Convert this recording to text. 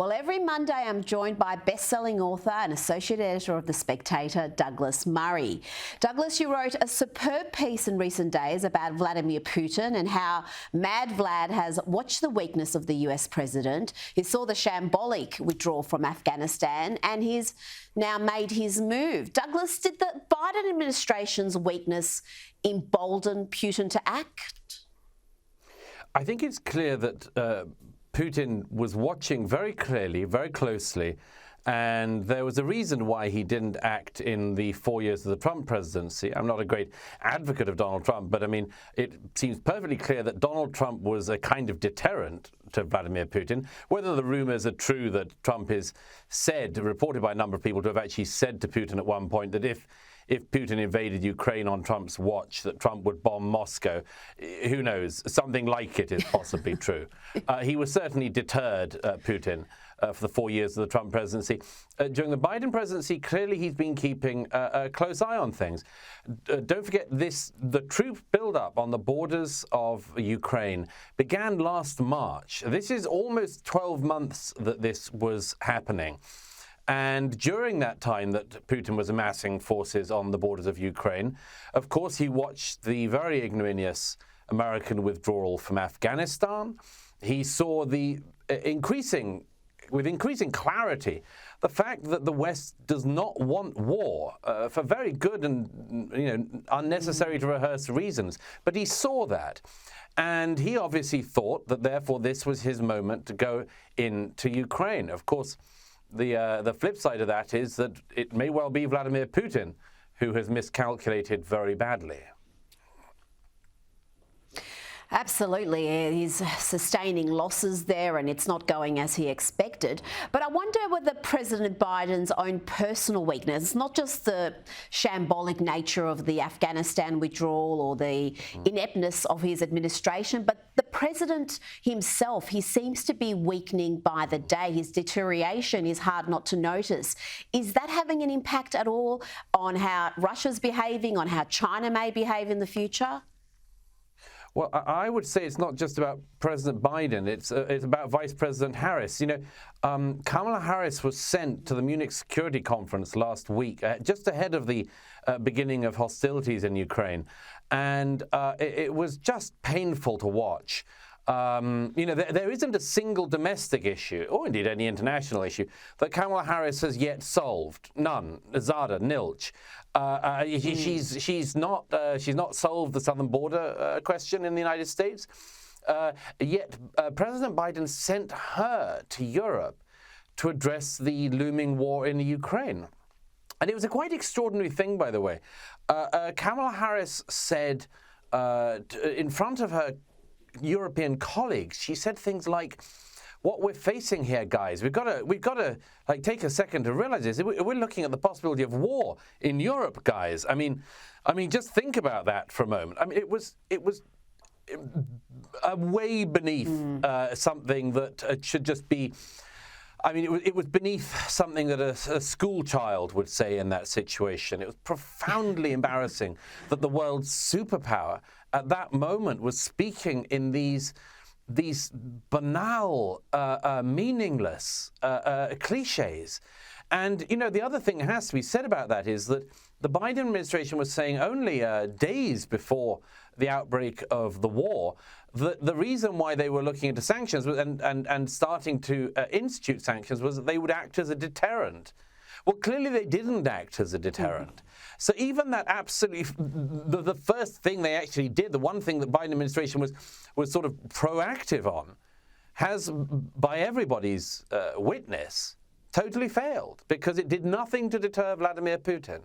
Well, every Monday I'm joined by best-selling author and associate editor of The Spectator, Douglas Murray. Douglas, you wrote a superb piece in recent days about Vladimir Putin and how Mad Vlad has watched the weakness of the US president. He saw the shambolic withdrawal from Afghanistan and he's now made his move. Douglas, did the Biden administration's weakness embolden Putin to act? I think it's clear that Putin was watching very clearly, very closely, and there was a reason why he didn't act in the 4 years of the Trump presidency. I'm not a great advocate of Donald Trump, but I mean, it seems perfectly clear that Donald Trump was a kind of deterrent to Vladimir Putin. Whether the rumors are true that Trump is reported by a number of people to have actually said to Putin at one point that if Putin invaded Ukraine on Trump's watch, that Trump would bomb Moscow. Who knows? Something like it is possibly true. He was certainly deterred, Putin, for the 4 years of the Trump presidency. During the Biden presidency, clearly he's been keeping a close eye on things. Don't forget the troop buildup on the borders of Ukraine began last March. This is almost 12 months that this was happening. And during that time that Putin was amassing forces on the borders of Ukraine, of course, he watched the very ignominious American withdrawal from Afghanistan. He saw with increasing clarity, the fact that the West does not want war for very good and unnecessary to rehearse reasons. But he saw that. And he obviously thought that, therefore, this was his moment to go into Ukraine. Of course, the flip side of that is that it may well be Vladimir Putin who has miscalculated very badly. Absolutely. He's sustaining losses there and it's not going as he expected. But I wonder whether President Biden's own personal weakness, not just the shambolic nature of the Afghanistan withdrawal or the ineptness of his administration, but the president himself, he seems to be weakening by the day. His deterioration is hard not to notice. Is that having an impact at all on how Russia's behaving, on how China may behave in the future? Well, I would say it's not just about President Biden. It's about Vice President Harris. Kamala Harris was sent to the Munich Security Conference last week, just ahead of the beginning of hostilities in Ukraine. And it was just painful to watch. There isn't a single domestic issue, or indeed any international issue, that Kamala Harris has yet solved. None. Zada, nilch. She's not solved the southern border question in the United States. Yet President Biden sent her to Europe to address the looming war in Ukraine. And it was a quite extraordinary thing, by the way. Kamala Harris said in front of her European colleagues, she said things like, "What we're facing here, guys, we've got to take a second to realize this. We're looking at the possibility of war in Europe, guys. I mean, just think about that for a moment. I mean, it was way beneath something that should just be. I mean, it was beneath something that a school child would say in that situation. It was profoundly embarrassing that the world's superpower at that moment was speaking in these banal, meaningless cliches. And, the other thing that has to be said about that is that the Biden administration was saying only days before the outbreak of the war that the reason why they were looking into sanctions and starting to institute sanctions was that they would act as a deterrent. Well, clearly they didn't act as a deterrent. So even that absolutely, the first thing they actually did, the one thing that Biden administration was sort of proactive on, has, by everybody's witness, totally failed because it did nothing to deter Vladimir Putin.